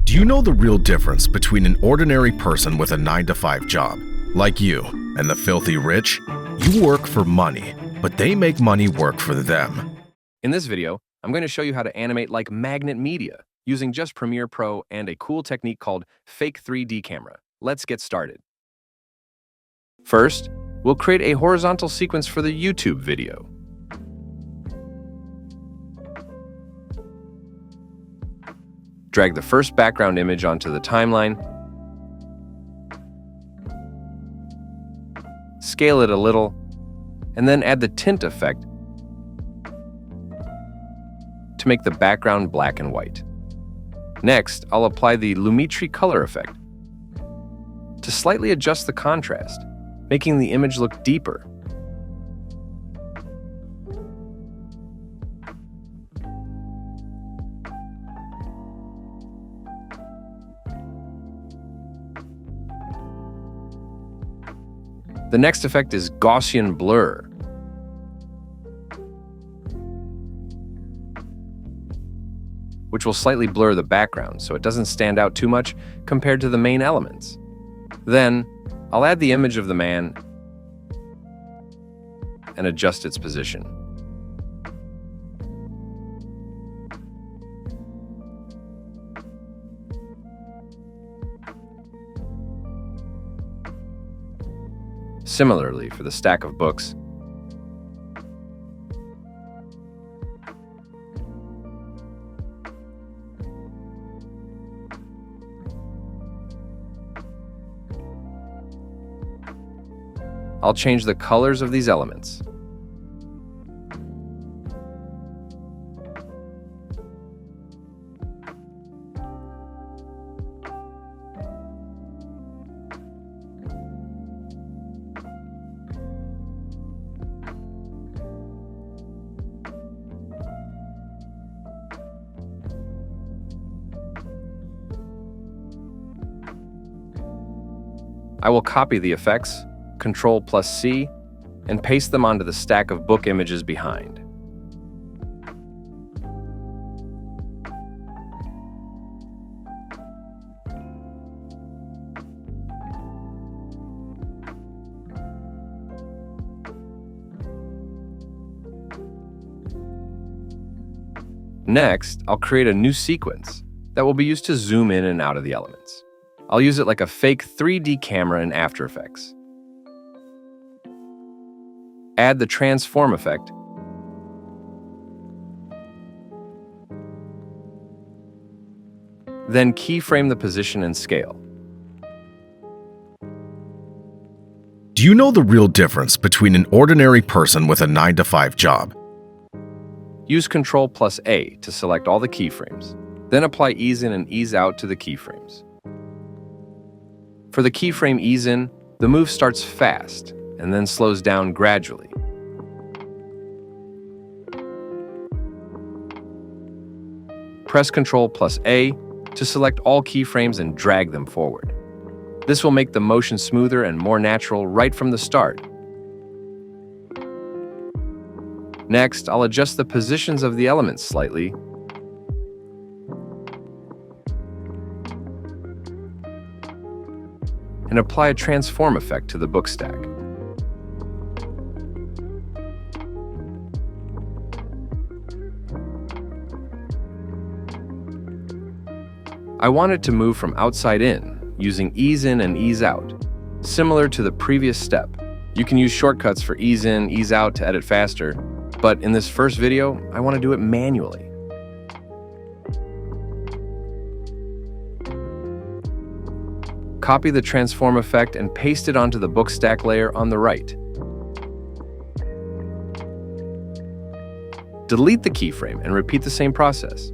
Do you know the real difference between an ordinary person with a 9-to-5 job, like you, and the filthy rich? You work for money, but they make money work for them. In this video, I'm going to show you how to animate like magnet media using just Premiere Pro and a cool technique called fake 3D camera. Let's get started. First, we'll create a horizontal sequence for the YouTube video. Drag the first background image onto the timeline. Scale it a little, and then add the tint effect to make the background black and white. Next, I'll apply the Lumetri color effect to slightly adjust the contrast, making the image look deeper. The next effect is Gaussian blur, which will slightly blur the background so it doesn't stand out too much compared to the main elements. Then, I'll add the image of the man and adjust its position. Similarly, for the stack of books, I'll change the colors of these elements. I will copy the effects, Ctrl+C, and paste them onto the stack of book images behind. Next, I'll create a new sequence that will be used to zoom in and out of the elements. I'll use it like a fake 3D camera in After Effects. Add the transform effect, then keyframe the position and scale. Do you know the real difference between an ordinary person with a 9-to-5 job? Use Ctrl+A to select all the keyframes, then apply ease in and ease out to the keyframes. For the keyframe ease in, the move starts fast and then slows down gradually. Press Ctrl+A to select all keyframes and drag them forward. This will make the motion smoother and more natural right from the start. Next, I'll adjust the positions of the elements slightly and apply a transform effect to the book stack. I want it to move from outside in, using ease in and ease out, similar to the previous step. You can use shortcuts for ease in, ease out to edit faster, but in this first video, I want to do it manually. Copy the transform effect and paste it onto the book stack layer on the right. Delete the keyframe and repeat the same process.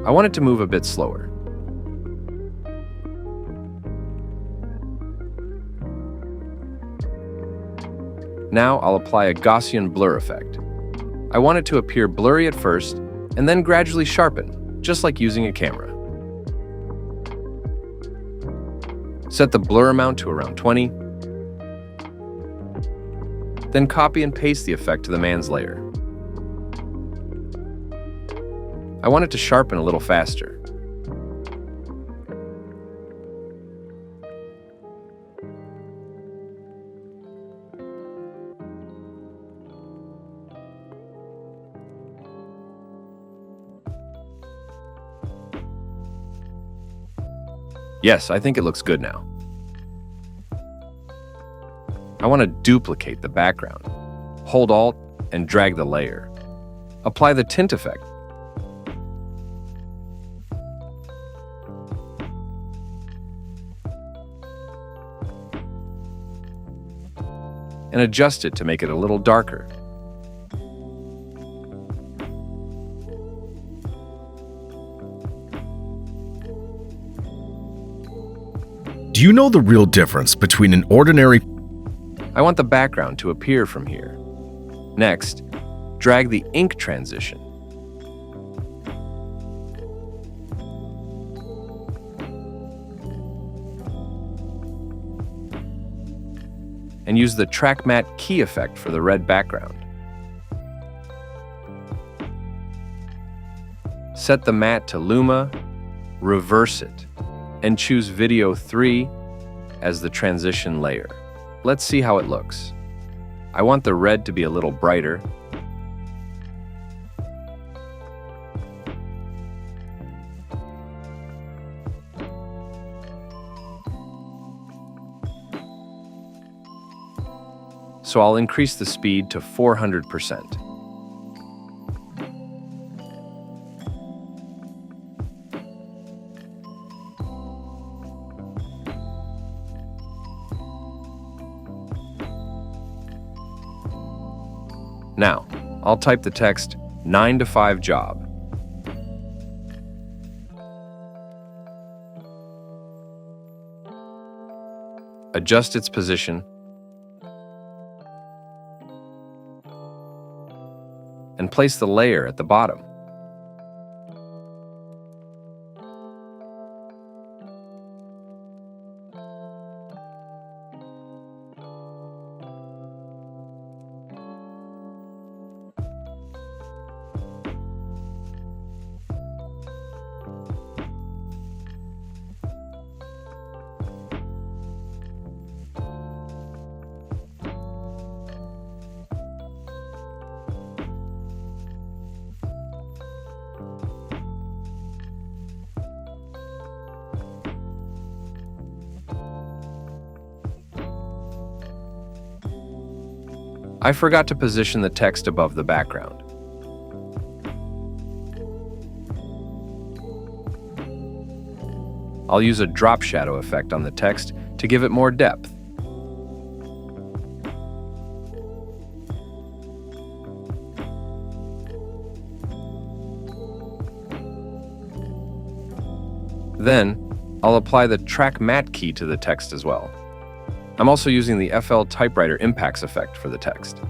I want it to move a bit slower. Now I'll apply a Gaussian blur effect. I want it to appear blurry at first and then gradually sharpen, just like using a camera. Set the blur amount to around 20, then copy and paste the effect to the man's layer. I want it to sharpen a little faster. Yes, I think it looks good now. I want to duplicate the background. Hold Alt and drag the layer. Apply the tint effect. And adjust it to make it a little darker. Do you know the real difference between an ordinary... I want the background to appear from here. Next, drag the ink transition. And use the track matte key effect for the red background. Set the matte to Luma, reverse it, and choose Video 3 as the transition layer. Let's see how it looks. I want the red to be a little brighter. So I'll increase the speed to 400%. Now, I'll type the text 9 to 5 job. Adjust its position and place the layer at the bottom. I forgot to position the text above the background. I'll use a drop shadow effect on the text to give it more depth. Then, I'll apply the track matte key to the text as well. I'm also using the FL typewriter impacts effect for the text.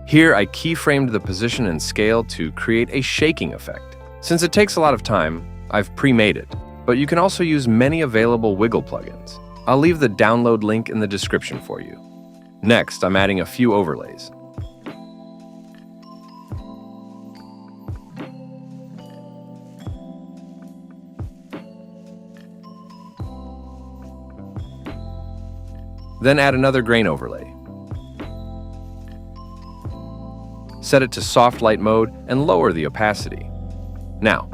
Here, I keyframed the position and scale to create a shaking effect. Since it takes a lot of time, I've pre-made it, but you can also use many available wiggle plugins. I'll leave the download link in the description for you. Next, I'm adding a few overlays. Then add another grain overlay. Set it to soft light mode and lower the opacity. Now,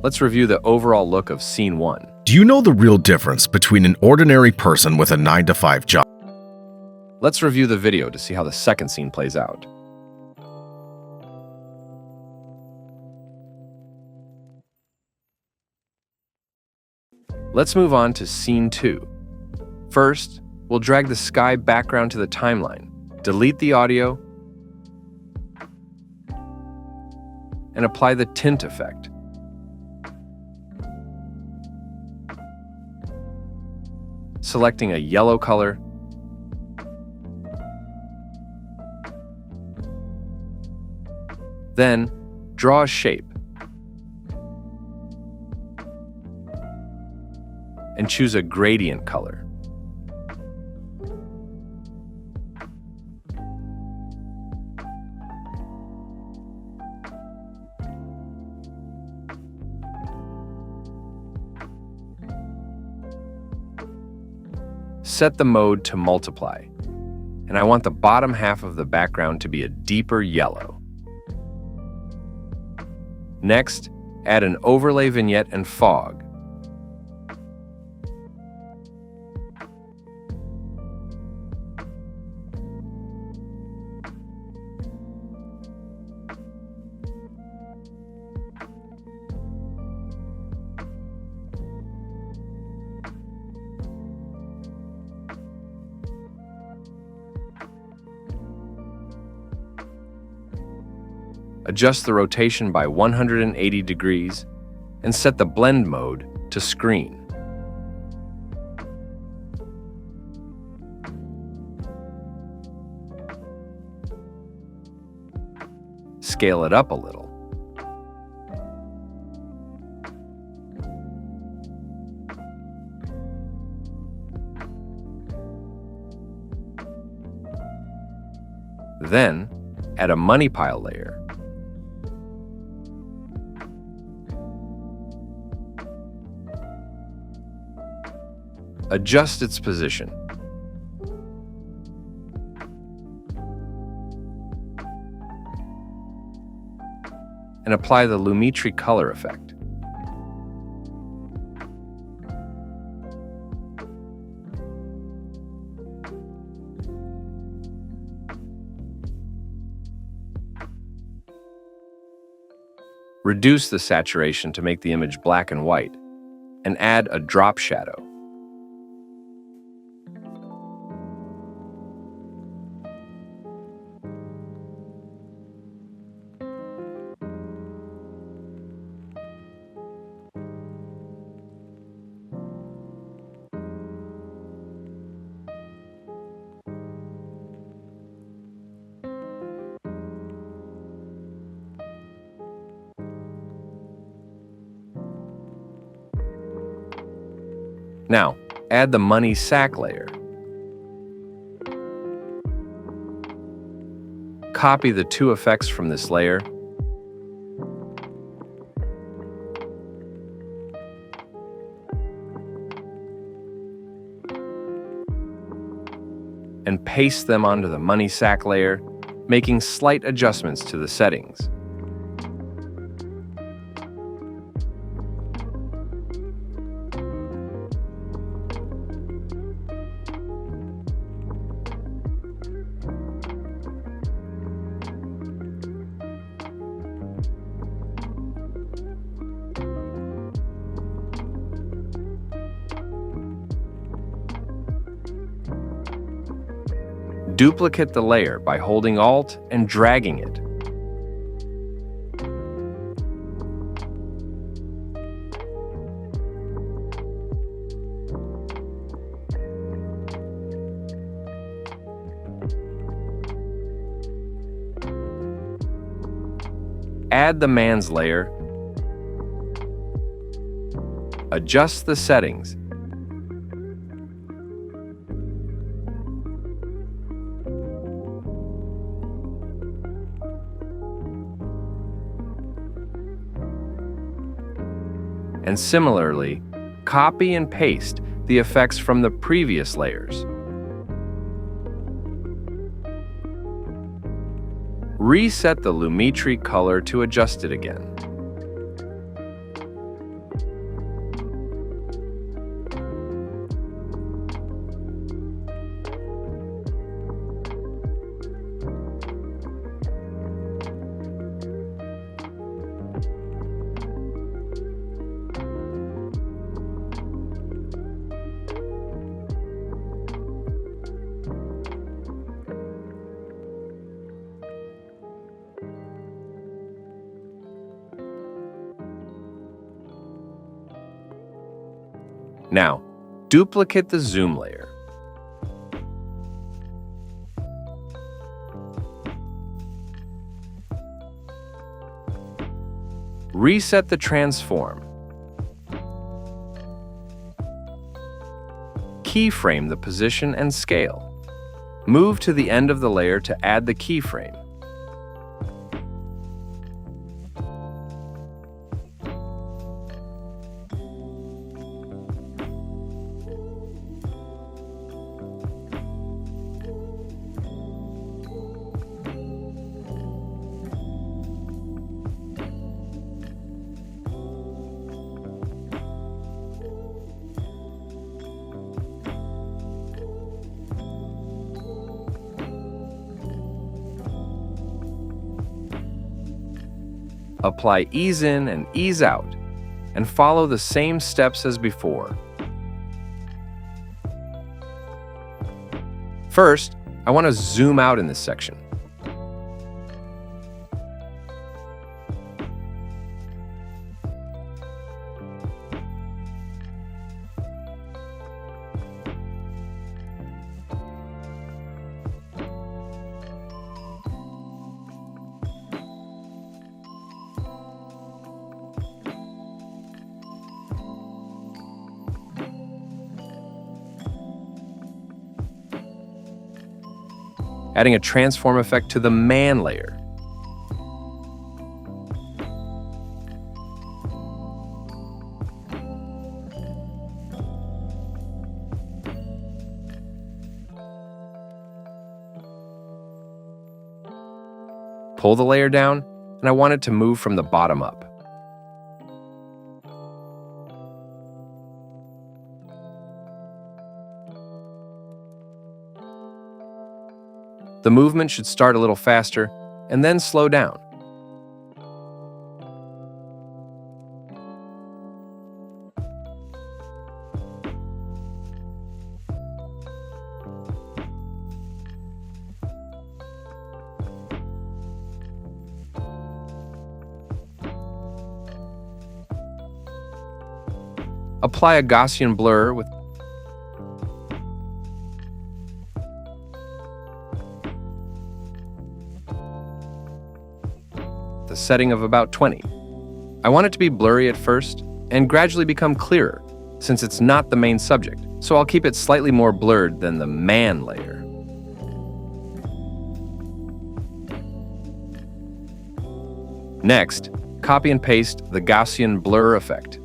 let's review the overall look of Scene 1. Do you know the real difference between an ordinary person with a 9-to-5 job? Let's review the video to see how the second scene plays out. Let's move on to Scene 2. First, we'll drag the sky background to the timeline, delete the audio, and apply the tint effect. Selecting a yellow color, then draw a shape and choose a gradient color. Set the mode to multiply, and I want the bottom half of the background to be a deeper yellow. Next, add an overlay vignette and fog. Adjust the rotation by 180 degrees and set the blend mode to screen. Scale it up a little. Then, add a money pile layer. Adjust its position. And apply the Lumetri color effect. Reduce the saturation to make the image black and white, and add a drop shadow. Now, add the money sack layer. Copy the two effects from this layer and paste them onto the money sack layer, making slight adjustments to the settings. Duplicate the layer by holding Alt and dragging it. Add the man's layer. Adjust the settings. And similarly, copy and paste the effects from the previous layers. Reset the Lumetri color to adjust it again. Now, duplicate the zoom layer. Reset the transform. Keyframe the position and scale. Move to the end of the layer to add the keyframe. Apply ease in and ease out, and follow the same steps as before. First, I want to zoom out in this section. Adding a transform effect to the man layer. Pull the layer down, and I want it to move from the bottom up. The movement should start a little faster and then slow down. Apply a Gaussian blur with the setting of about 20. I want it to be blurry at first and gradually become clearer, since it's not the main subject, so I'll keep it slightly more blurred than the man layer. Next, copy and paste the Gaussian blur effect.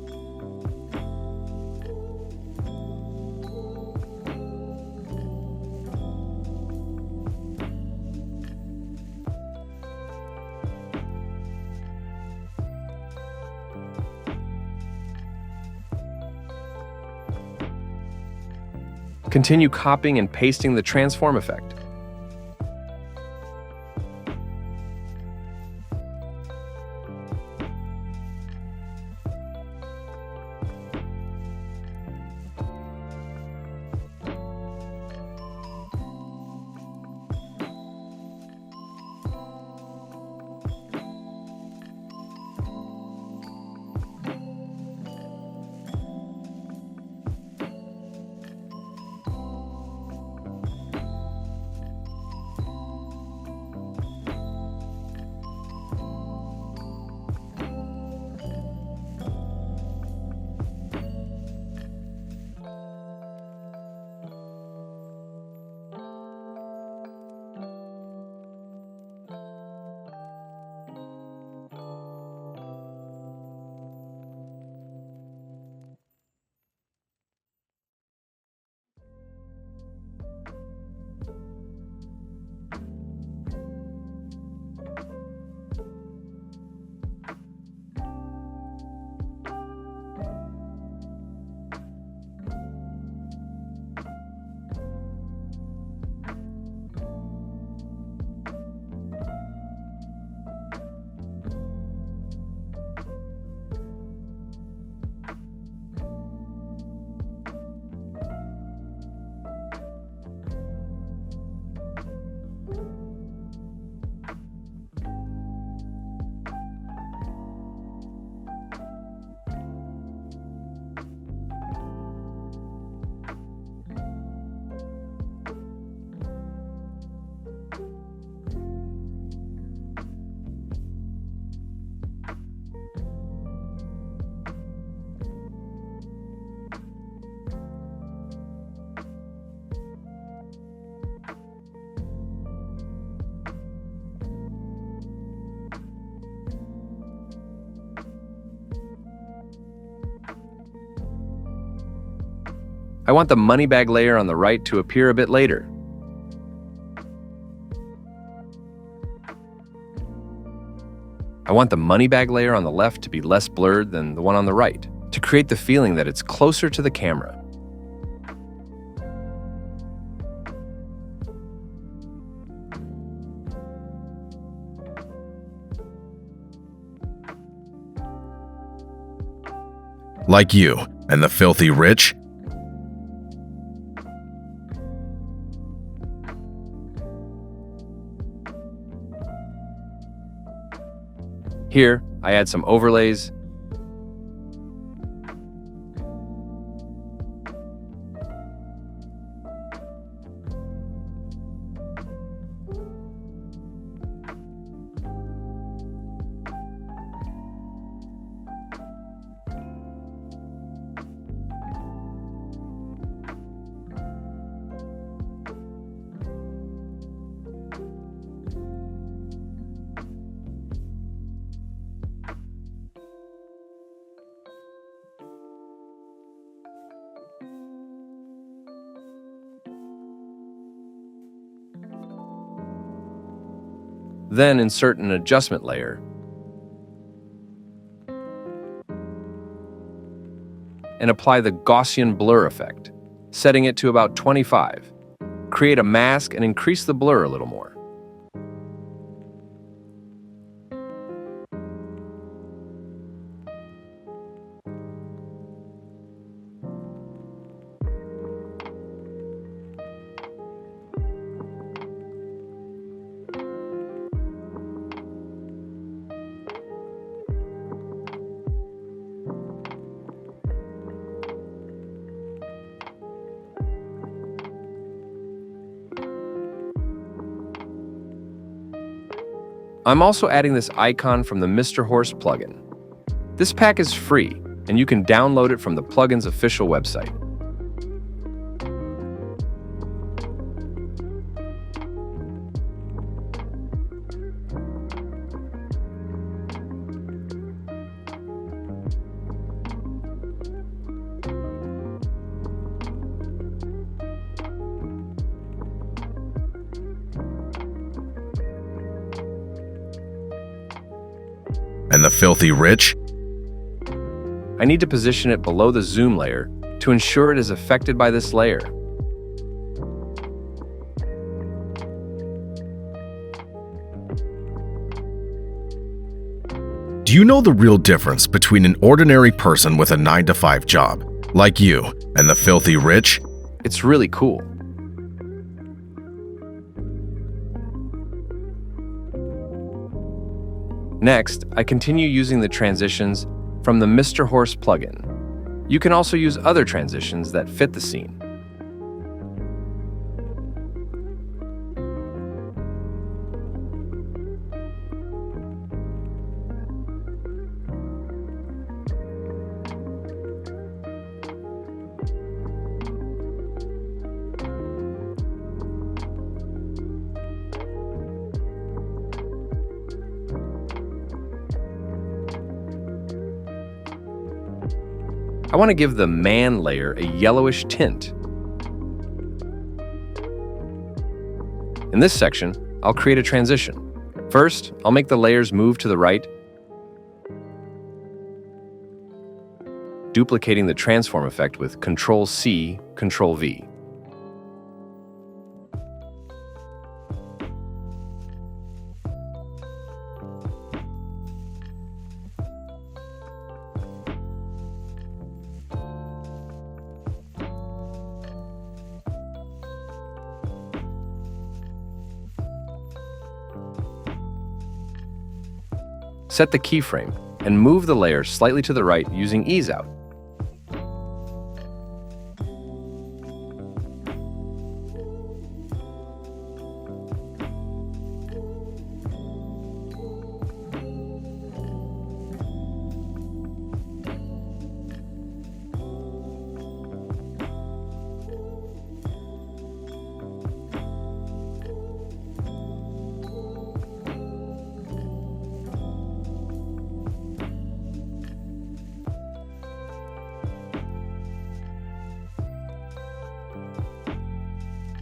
Continue copying and pasting the transform effect. I want the money bag layer on the right to appear a bit later. I want the money bag layer on the left to be less blurred than the one on the right, to create the feeling that it's closer to the camera. Like you and the filthy rich, Here, I add some overlays. Then insert an adjustment layer and apply the Gaussian blur effect, setting it to about 25. Create a mask and increase the blur a little more. I'm also adding this icon from the Mr. Horse plugin. This pack is free, and you can download it from the plugin's official website. and the filthy rich, I need to position it below the zoom layer to ensure it is affected by this layer. Do you know the real difference between an ordinary person with a 9-to-5 job, like you, and the filthy rich? It's really cool. Next, I continue using the transitions from the Mr. Horse plugin. You can also use other transitions that fit the scene. I want to give the man layer a yellowish tint. In this section, I'll create a transition. First, I'll make the layers move to the right, duplicating the transform effect with Ctrl-C, Ctrl-V. Set the keyframe and move the layer slightly to the right using Ease Out.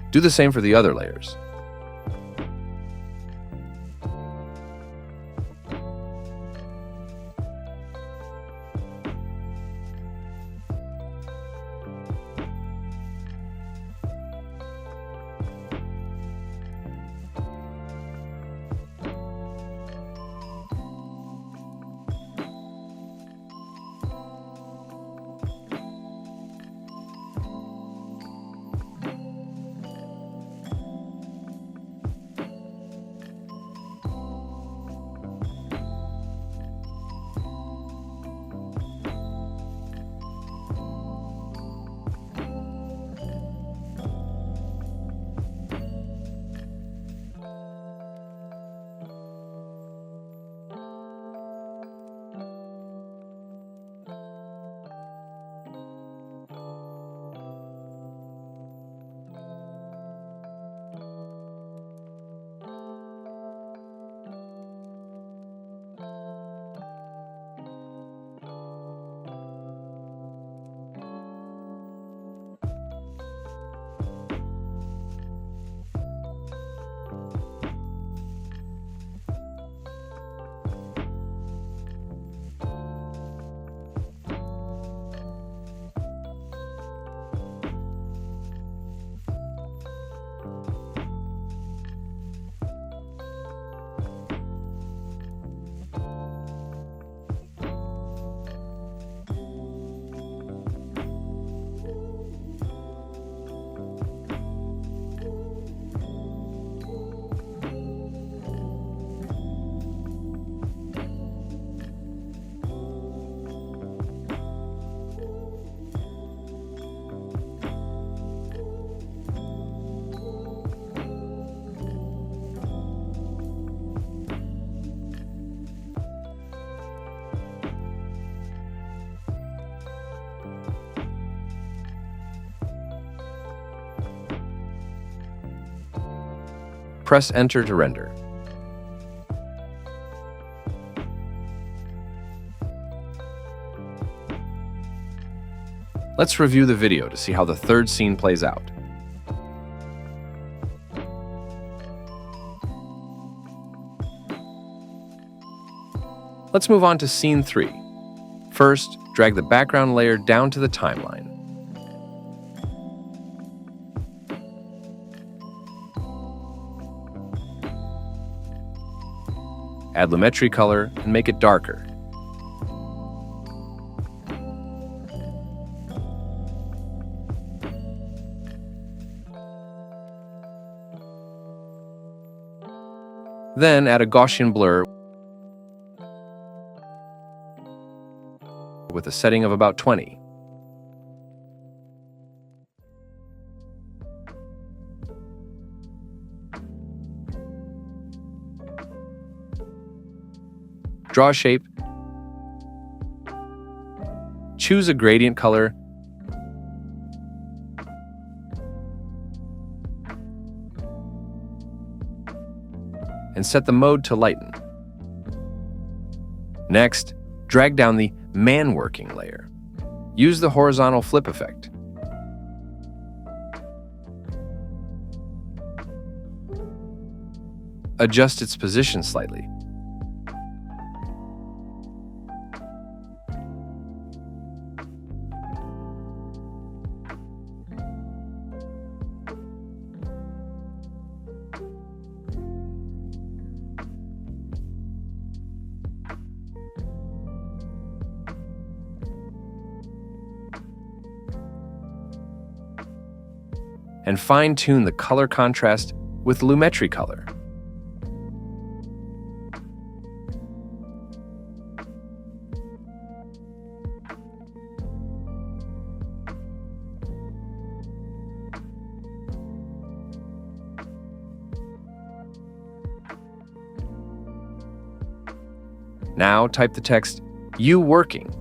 Do the same for the other layers. Press Enter to render. Let's review the video to see how the third scene plays out. Let's move on to scene 3. First, drag the background layer down to the timeline. Add Lumetri color and make it darker. Then add a Gaussian blur with a setting of about 20. Draw a shape. Choose a gradient color. And set the mode to lighten. Next, drag down the man working layer. Use the horizontal flip effect. Adjust its position slightly. And fine-tune the color contrast with Lumetri color. Now type the text, "You working."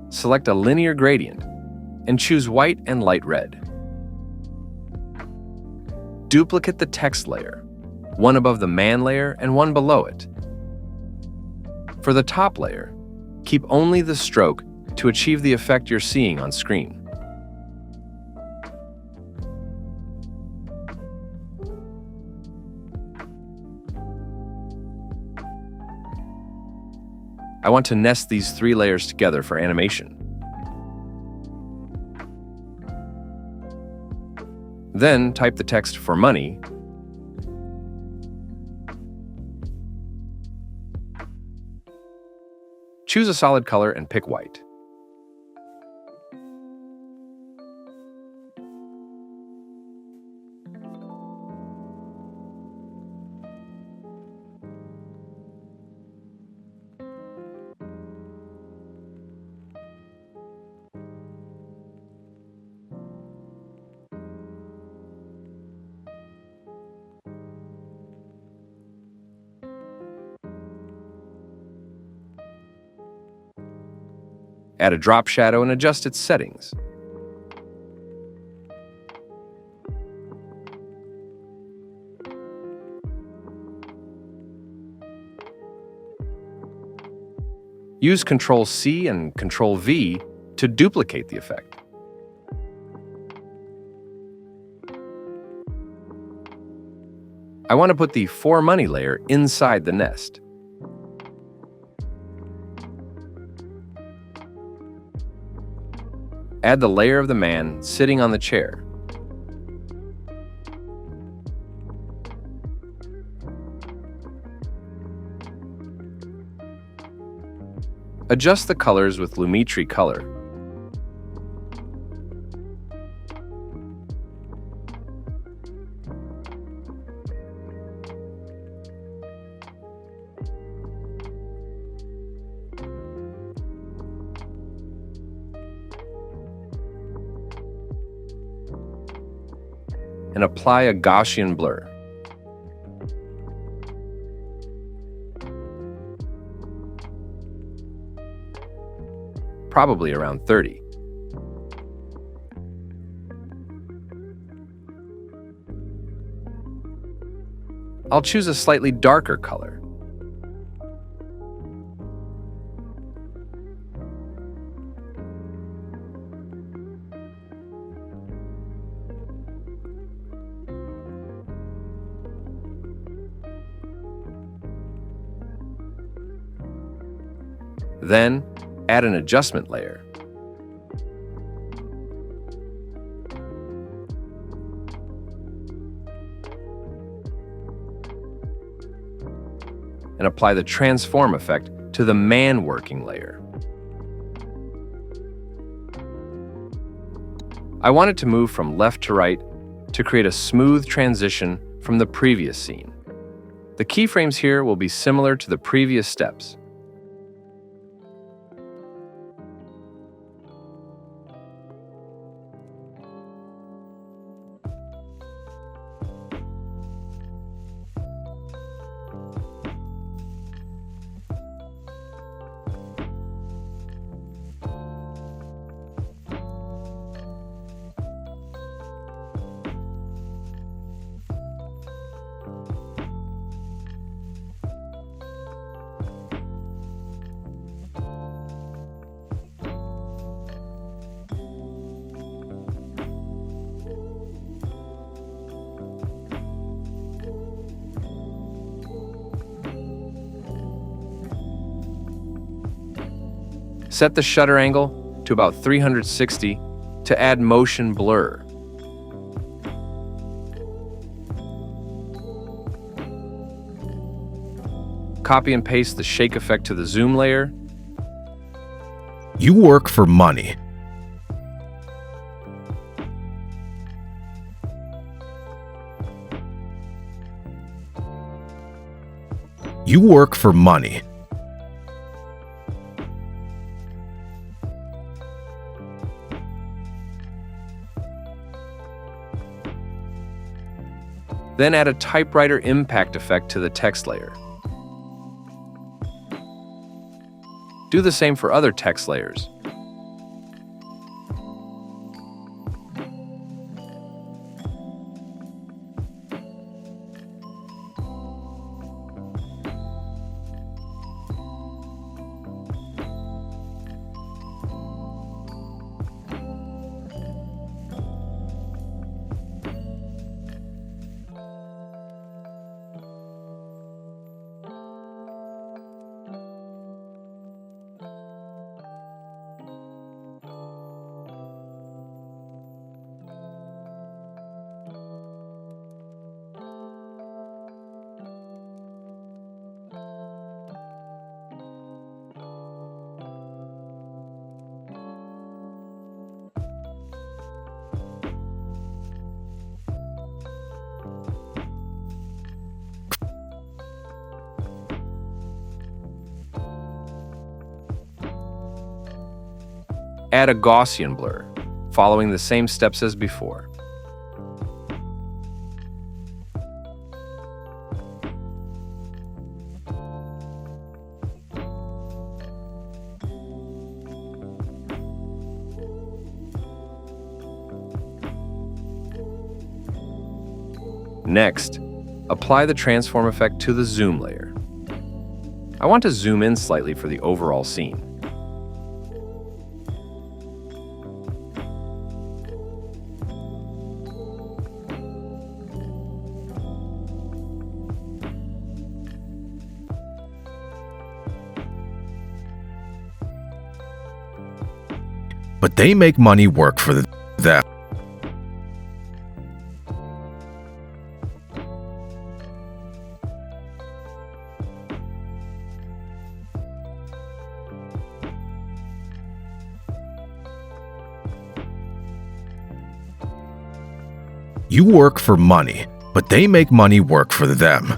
Select a linear gradient and choose white and light red. Duplicate the text layer, one above the man layer and one below it. For the top layer, keep only the stroke to achieve the effect you're seeing on screen. I want to nest these 3 layers together for animation. Then type the text "for money" choose a solid color and pick white. Add a drop shadow and adjust its settings. Use Ctrl-C and Ctrl-V to duplicate the effect. I want to put the "for money" layer inside the nest. Add the layer of the man sitting on the chair. Adjust the colors with Lumetri Color. And apply a Gaussian blur. Probably around 30. I'll choose a slightly darker color. Then, add an adjustment layer. And apply the transform effect to the man working layer. I want it to move from left to right to create a smooth transition from the previous scene. The keyframes here will be similar to the previous steps. Set the shutter angle to about 360 to add motion blur. Copy and paste the shake effect to the zoom layer. You work for money. You work for money. Then add a typewriter impact effect to the text layer. Do the same for other text layers. Add a Gaussian blur, following the same steps as before. Next, apply the transform effect to the zoom layer. I want to zoom in slightly for the overall scene. But they make money work for them. You work for money, but they make money work for them.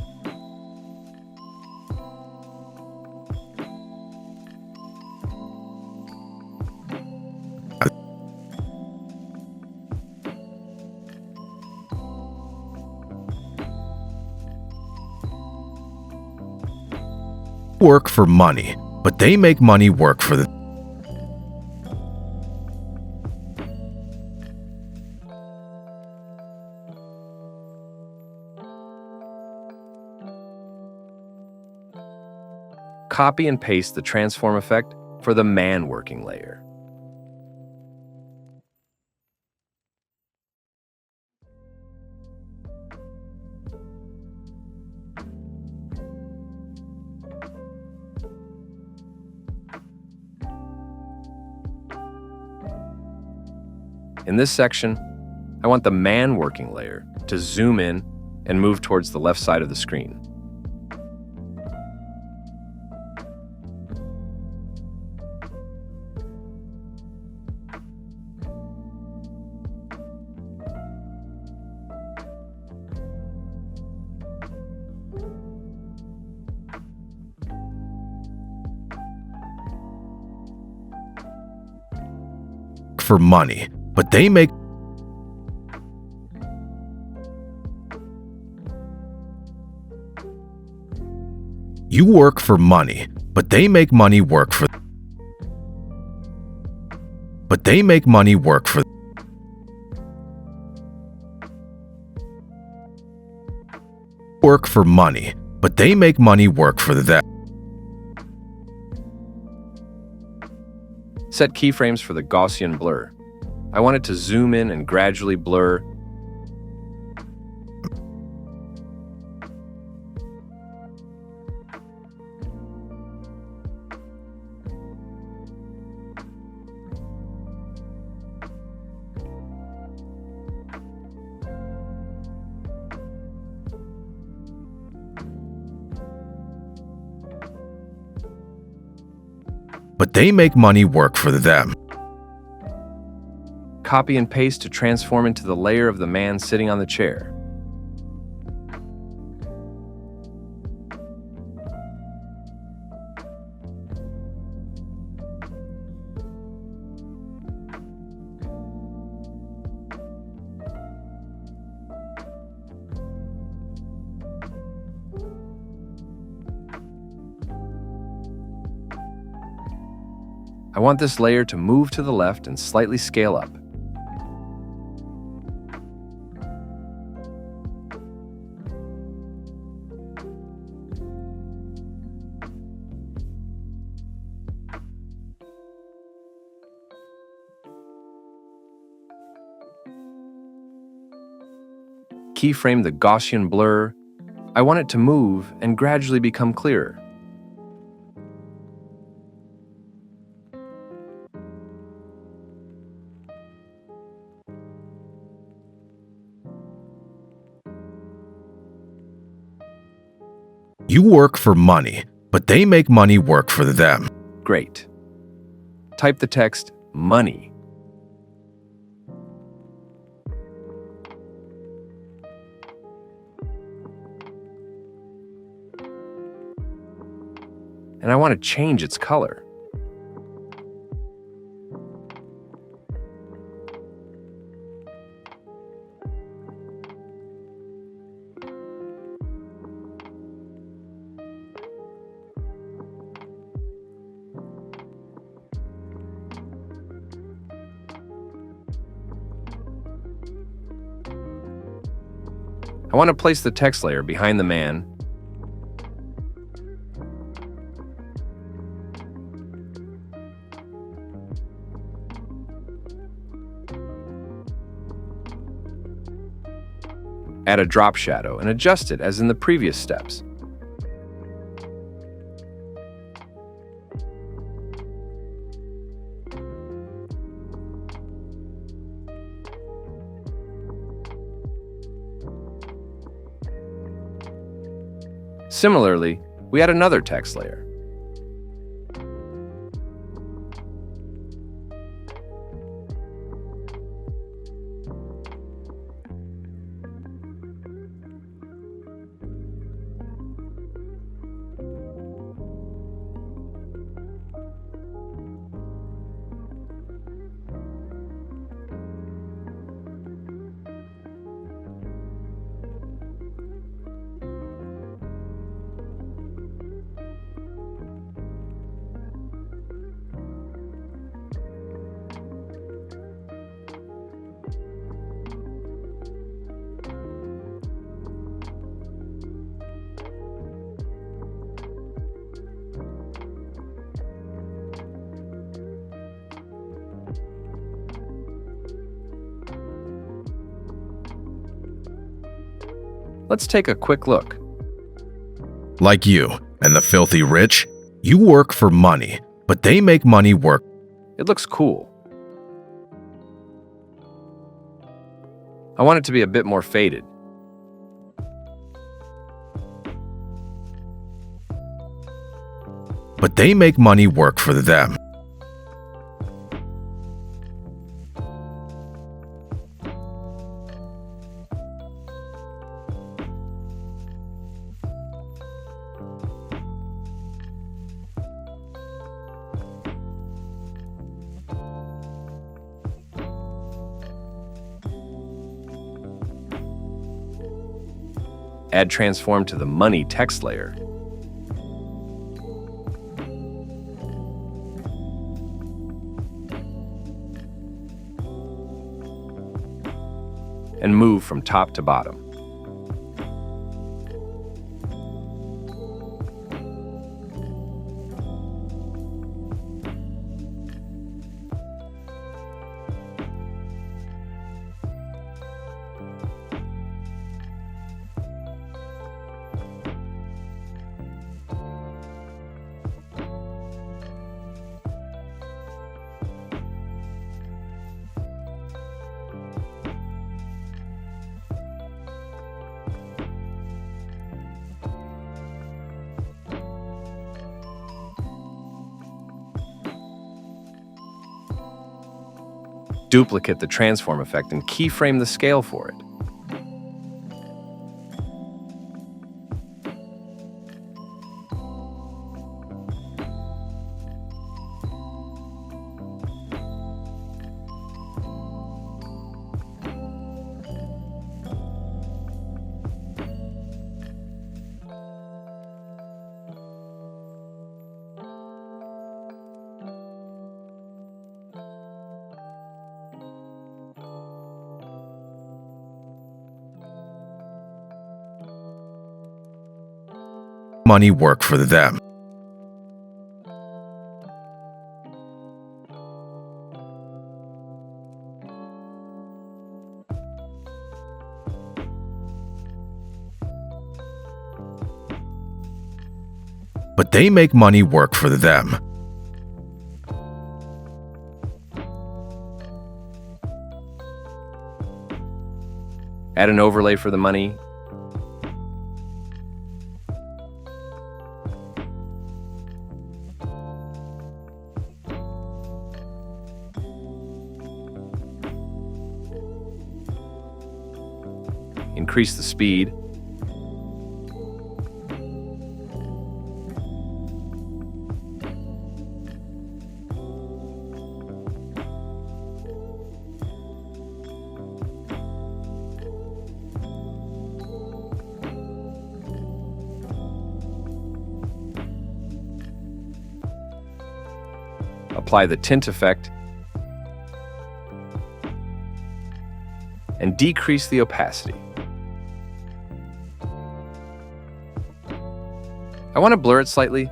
Work for money, but they make money work for them. Copy and paste the transform effect for the man working layer. In this section, I want the man working layer to zoom in and move towards the left side of the screen. For money, but they make You work for money, but they make money work for But they make money work for Work for money, but they make money work for them. Set keyframes for the Gaussian blur. I want it to zoom in and gradually blur. But they make money work for them. Copy and paste to transform into the layer of the man sitting on the chair. I want this layer to move to the left and slightly scale up. Keyframe the Gaussian blur. I want it to move and gradually become clearer. You work for money, but they make money work for them. Great. Type the text money. And I want to change its color. want to place the text layer behind the man. Add a drop shadow and adjust it as in the previous steps. Similarly, we add another text layer. Let's take a quick look. Like you and the filthy rich, you work for money, but they make money work. It looks cool. I want it to be a bit more faded. But they make money work for them. Add transform to the money text layer. And move from top to bottom. Duplicate the transform effect and keyframe the scale for it. Money work for them. But they make money work for them. Add an overlay for the money. Increase the speed. Apply the tint effect and decrease the opacity. I want to blur it slightly.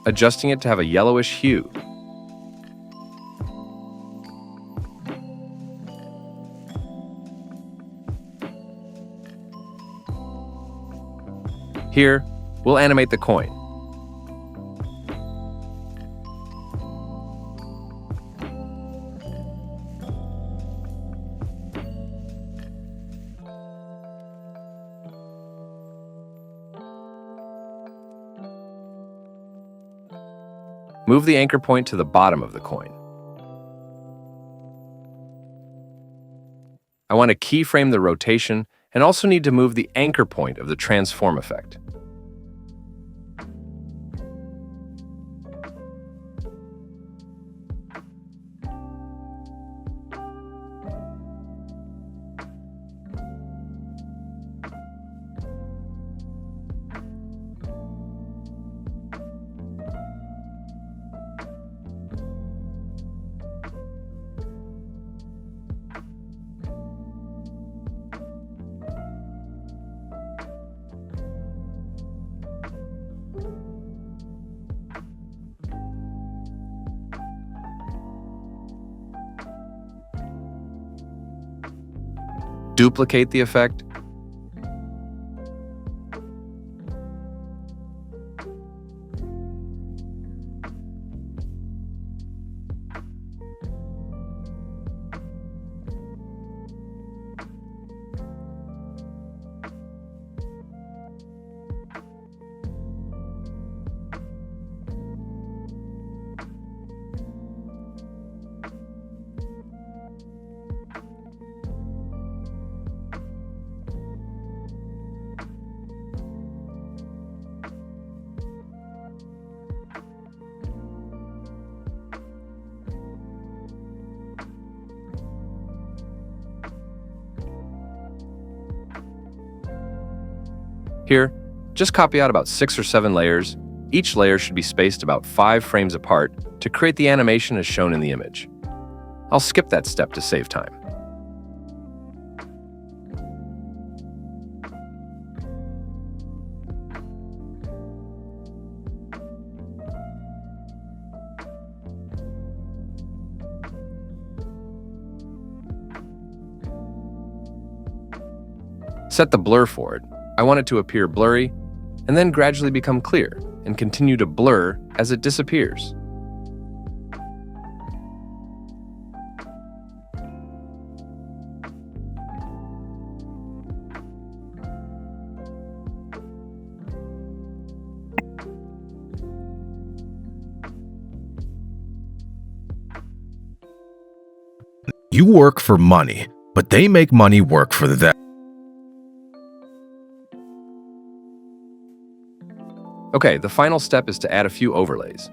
Adjusting it to have a yellowish hue. Here, we'll animate the coin. Move the anchor point to the bottom of the coin. I want to keyframe the rotation and also need to move the anchor point of the transform effect. Duplicate the effect. Here, just copy out about 6 or 7 layers. Each layer should be spaced about 5 frames apart to create the animation as shown in the image. I'll skip that step to save time. Set the blur for it. I want it to appear blurry, and then gradually become clear, and continue to blur as it disappears. You work for money, but they make money work for them. Okay, the final step is to add a few overlays.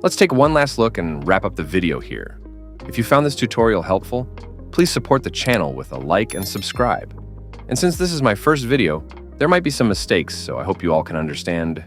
Let's take one last look and wrap up the video here. If you found this tutorial helpful, please support the channel with a like and subscribe. And since this is my first video, there might be some mistakes, so I hope you all can understand